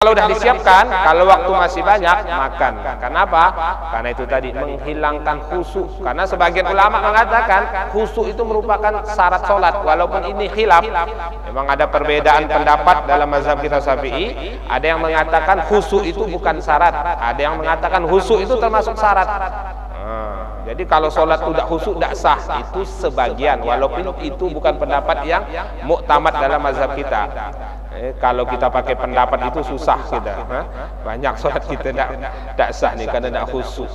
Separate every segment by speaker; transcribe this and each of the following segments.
Speaker 1: kalau udah disiapkan, kalau waktu masih banyak, makan. Kenapa? Karena itu tadi menghilangkan khusyuk. Karena sebagian ulama mengatakan khusyuk itu merupakan syarat sholat. Walaupun ini khilaf, memang ada perbedaan pendapat dalam mazhab kita Syafi'i. Ada yang mengatakan khusyuk itu bukan syarat, ada yang mengatakan khusyuk itu termasuk syarat. Jadi kalau sholat tidak khusyuk tidak sah, itu sebagian, walaupun itu bukan pendapat yang muktamad dalam mazhab kita. Kalau kita pakai pendapat itu susah kita, banyak sholat kita tidak sah nih karena tidak khusyuk.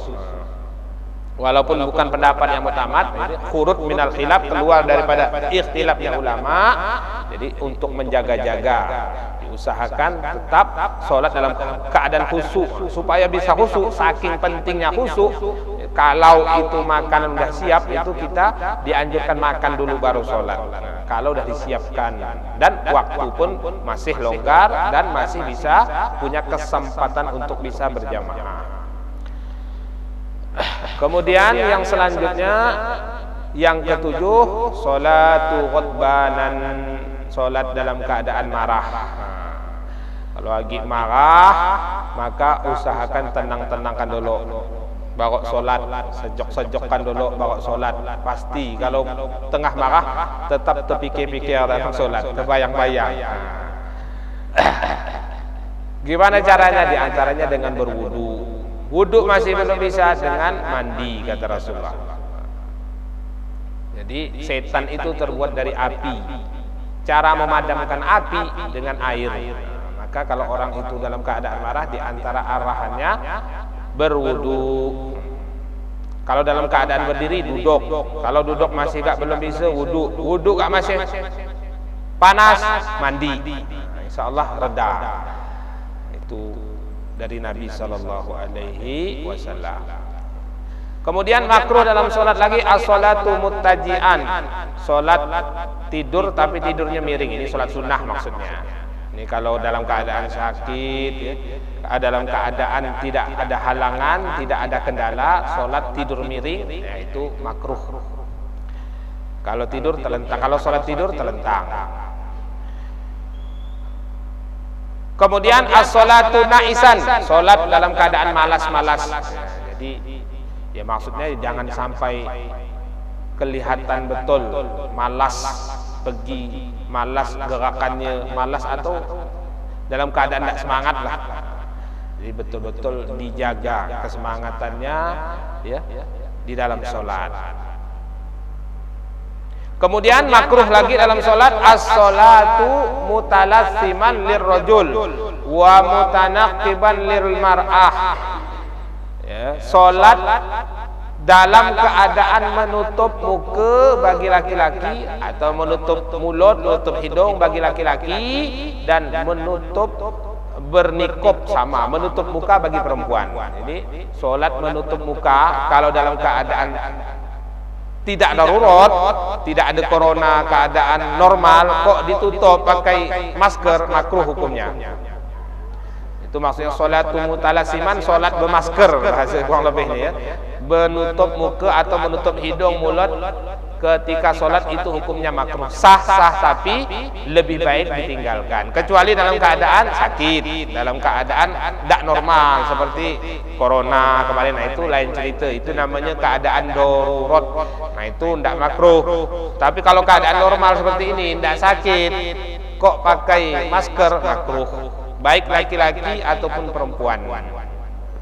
Speaker 1: Walaupun bukan pendapat yang muktamad, khurut minal khilaf, keluar daripada ikhtilafnya ulama. Jadi untuk menjaga-jaga, diusahakan tetap sholat dalam keadaan khusyuk supaya bisa khusyuk. Saking pentingnya khusyuk, kalau itu makanan udah siap, itu kita dianjurkan makan dulu baru sholat. Kalau udah disiapkan dan waktu pun masih longgar dan masih bisa punya kesempatan untuk bisa berjamaah. Kemudian yang selanjutnya, yang ketujuh, sholatu ghadbanan, sholat dalam keadaan marah. Kalau lagi marah, maka usahakan tenang-tenangkan dulu, baru sholat, sejok-sejokkan dulu, baru sholat. Pasti kalau tengah marah, tetap terpikir-pikir dalam sholat, terbayang-bayang. Gimana caranya? Di antaranya dengan berwudu. Wudu masih belum bisa, dengan mandi, kata Rasulullah. Jadi setan itu terbuat dari api. Cara memadamkan api dengan air. Maka kalau orang itu dalam keadaan marah, di antara arahannya berwudu. Kalau dalam keadaan berdiri, duduk. Kalau duduk masih belum bisa, wudu. Wudu gak masih panas, mandi. Insya Allah reda. Itu dari Nabi Sallallahu Alaihi Wasallam. Kemudian makruh dalam sholat lagi as-sholatu muttaji'an, sholat tidur tapi tidurnya miring. Ini sholat sunnah maksudnya. Ini kalau dalam keadaan sakit, dalam keadaan tidak ada halangan, tidak ada kendala, sholat tidur miring, itu makruh. Kalau tidur telentang, kalau sholat tidur telentang. Kemudian as-sholatu na'isan, sholat dalam keadaan malas-malas. Jadi ya maksudnya jangan sampai kelihatan betul malas pergi, malas gerakannya, malas atau dalam keadaan tidak semangat lah. Jadi betul-betul dijaga kesemangatannya ya di dalam sholat. Kemudian makruh lagi dalam sholat as-sholatu mutalassiman lirrajul wa mutanaqiban lilmar'ah. Ya, sholat dalam keadaan menutup muka bagi laki-laki atau menutup mulut, menutup hidung bagi laki-laki, dan menutup bernikob sama, menutup muka bagi perempuan. Ini sholat menutup muka kalau dalam keadaan tidak darurat, tidak ada corona, keadaan normal, kok ditutup pakai masker, makruh hukumnya. Itu maksudnya sholatu mutalasiman, sholat bermasker bahasa kurang lebihnya ya. Menutup muka atau menutup hidung, mulut ketika sholat itu hukumnya makruh. Sah-sah tapi lebih baik ditinggalkan. Kecuali dalam keadaan sakit, dalam keadaan tidak normal seperti corona kemarin, nah itu lain cerita. Itu namanya keadaan darurat. Nah itu tidak makruh. Tapi kalau keadaan normal seperti ini, tidak sakit, kok pakai masker, makruh. Baik laki-laki ataupun perempuan.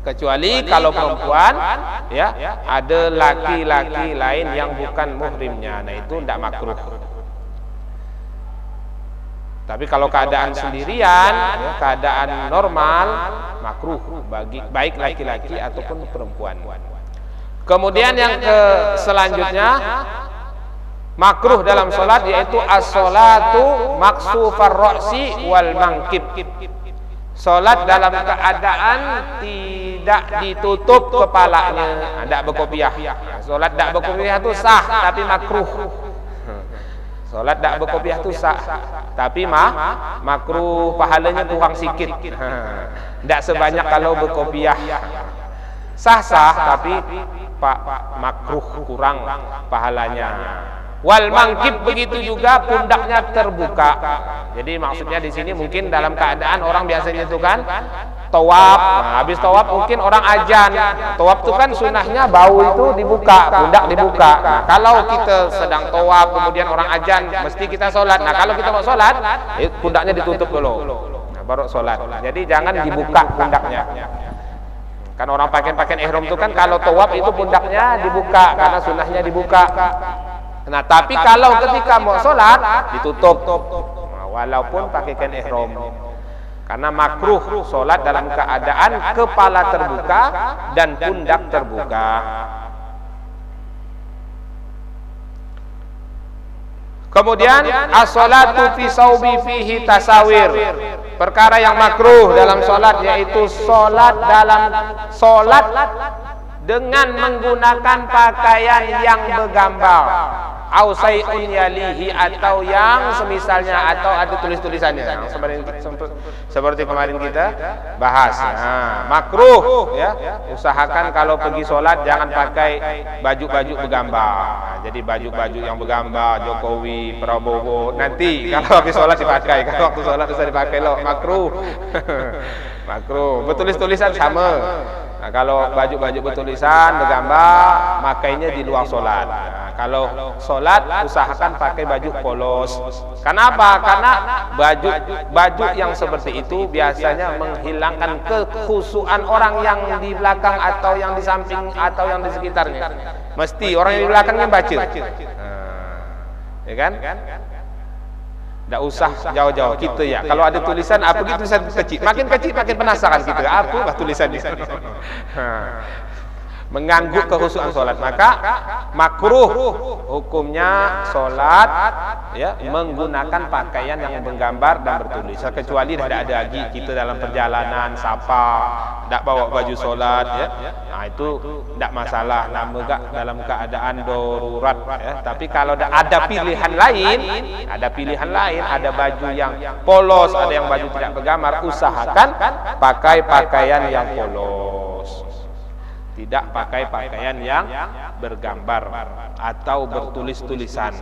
Speaker 1: Kecuali kalau perempuan ya ada laki-laki lain yang bukan muhrimnya, nah itu tidak makruh. Tapi kalau keadaan sendirian, ya, keadaan normal, makruh bagi baik laki-laki ataupun perempuan. Kemudian yang selanjutnya makruh dalam sholat yaitu as-sholatu maksufar ra'si wal mangkib. Sholat dalam keadaan tidak ditutup kepalanya, tidak berkopiah. Sholat tidak berkopiah itu sah, tapi makruh. Sholat tidak berkopiah itu sah, tapi makruh, pahalanya kurang sikit. Tidak sebanyak kalau berkopiah. Sah-sah, tapi makruh, kurang pahalanya. Wal mangkib, begitu juga pundaknya terbuka. Jadi maksudnya di sini mungkin dalam keadaan orang biasanya itu kan tawaf. Nah, habis tawaf mungkin orang azan. Tawaf itu kan sunahnya bau itu dibuka, pundak dibuka. Nah, kalau kita sedang tawaf kemudian orang azan, mesti kita sholat. Nah, kalau kita mau sholat, pundaknya ditutup dulu. Nah, baru sholat. Jadi jangan dibuka pundaknya. Kan orang pakaian ihram itu kan kalau tawaf itu pundaknya dibuka karena sunahnya dibuka. Nah, tapi kalau ketika mau sholat ditutup, nah, walaupun pakaikan ihram, karena makruh sholat dalam keadaan kepala terbuka dan pundak terbuka. Kemudian as-sholatu fi saubi fihi tasawir. Perkara yang makruh dalam sholat yaitu sholat dengan menggunakan pakaian yang bergambar, ausai'un yalihi, atau yang semisalnya, atau ada tulis-tulisannya seperti kemarin kita bahas. Nah, makruh ya, usahakan kalau pergi sholat jangan pakai baju-baju bergambar. Nah, jadi baju-baju yang bergambar Jokowi, Prabowo, nanti kalau habis sholat dipakai, kalau waktu sholat bisa dipakai loh, makruh. Makruh. Bertulis-tulisan sama. Nah, kalau baju-baju bertulisan bergambar, makainya di luar sholat. Nah, kalau sholat usahakan pakai baju polos. Kenapa? Karena baju yang seperti itu biasanya menghilangkan kekhusyuan orang yang di belakang atau yang di samping atau yang di sekitarnya. Mesti orang yang di belakangnya baca. Nah, ya kan? Tidak usah jauh-jauh kita ya. Kalau ada tulisan, apa gitu tulisan kecil, makin penasaran kita. Apa tulisannya? Mengganggu kekhusyuan sholat. Maka makruh hukumnya sholat ya menggunakan pakaian yang menggambar dan bertulis. Kecuali tidak ada lagi kita dalam perjalanan sapa, tidak bawa baju sholat ya. Nah, itu tidak masalah. Namun dalam keadaan darurat ya. Tapi kalau ada pilihan lain, ada baju yang polos, ada yang baju tidak bergambar, usahakan pakai pakaian yang polos. Tidak pakai pakaian yang bergambar atau bertulis-tulisan.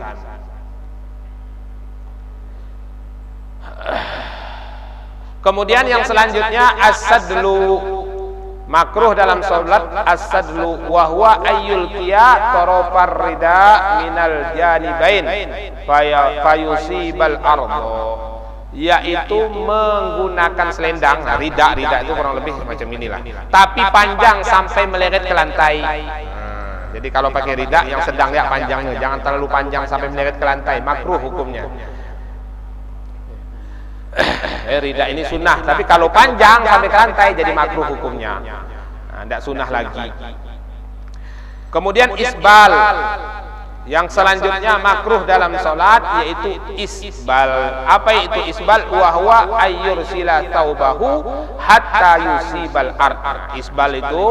Speaker 1: Kemudian yang selanjutnya as-sadlu. Makruh dalam salat as-sadlu wa huwa ayyul qiya tarafar rida minal janibain fayusibal ardh, yaitu menggunakan selendang. Nah, rida itu kurang lebih macam inilah, tapi panjang sampai meleret ke lantai. Jadi kalau pakai rida yang sedang ya panjangnya, jangan terlalu panjang sampai meleret ke lantai, makruh hukumnya. Rida ini sunnah, tapi kalau panjang sampai ke lantai jadi makruh hukumnya. Nah, tidak sunnah lagi. Kemudian isbal. Yang selanjutnya makruh dalam salat yaitu isbal. Apa itu isbal? Wa huwa ayyursila taubahu hatta yusibal ard. Isbal itu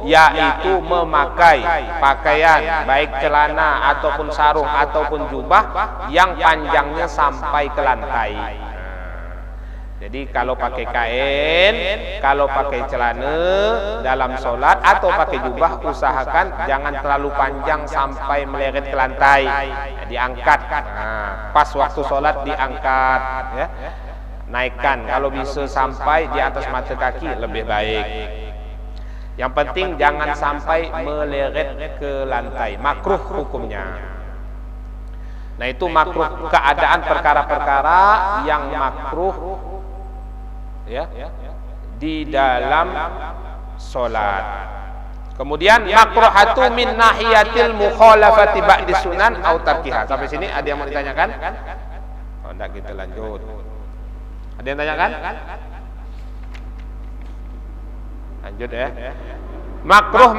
Speaker 1: yaitu memakai pakaian baik celana ataupun sarung ataupun jubah yang panjangnya sampai ke lantai. Jadi kalau pakai kain, kalau pakai celana dalam sholat atau pakai jubah, usahakan jangan terlalu panjang sampai meleret ke lantai. Diangkat, nah, pas waktu sholat diangkat, ya. Naikkan, kalau bisa sampai di atas mata kaki lebih baik. Yang penting jangan sampai meleret ke lantai, makruh hukumnya. Nah, itu makruh keadaan perkara-perkara yang makruh ya di dalam sholat. Kemudian makruhatu min nahiyatil mukhalafati ba'di sunan au tarkiha. Sampai sini ada yang mau ditanyakan? Oh, enggak, kita lanjut. Ada yang tanyakan? Lanjut ya. Makruh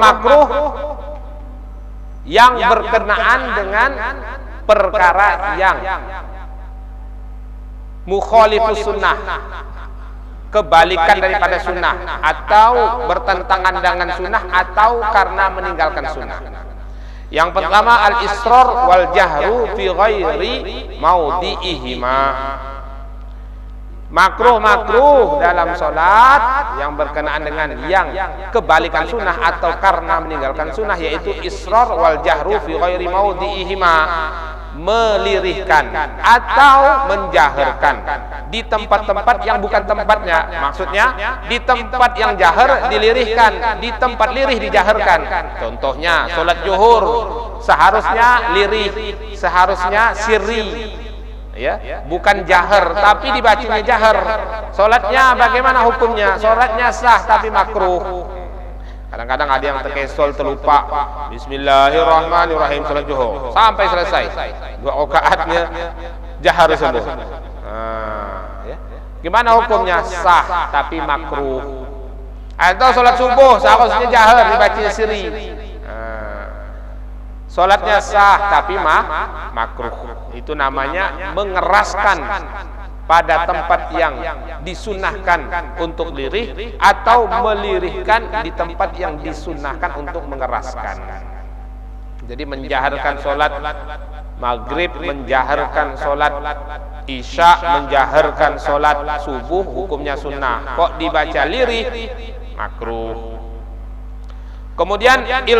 Speaker 1: yang berkenaan dengan perkara yang mukhalifus sunnah, kebalikan daripada sunnah, atau bertentangan dengan sunnah, atau karena meninggalkan sunnah. Yang pertama al-israr wal jahru fi ghairi maudhi'ihima. Makruh dalam sholat yang berkenaan dengan yang kebalikan sunnah atau karena meninggalkan sunnah, yaitu israr wal jahru fi ghairi maudhi'ihima, melirihkan atau menjaharkan di tempat-tempat yang bukan tempatnya. Maksudnya di tempat yang jahar dilirihkan, di tempat lirih dijaharkan. Contohnya salat zuhur seharusnya lirih, seharusnya sirri, ya, bukan jahar tapi dibacanya jahar. Salatnya bagaimana hukumnya? Salatnya sah tapi makruh. Kadang-kadang ada yang terkesol, terlupa Bismillahirrahmanirrahim salat zuhur sampai selesai 2 rakaatnya jahar semua. Ya. Gimana hukumnya? Sah tapi makruh. Atau salat subuh seharusnya jahar dibaca sirri. Salatnya sah tapi makruh. Itu namanya mengeraskan pada tempat yang disunahkan untuk lirih atau melirihkan di tempat yang disunahkan untuk mengeraskan. Jadi menjaharkan solat maghrib, menjaharkan solat isya, menjaharkan solat subuh hukumnya sunnah. Kok dibaca lirih? Makruh. Kemudian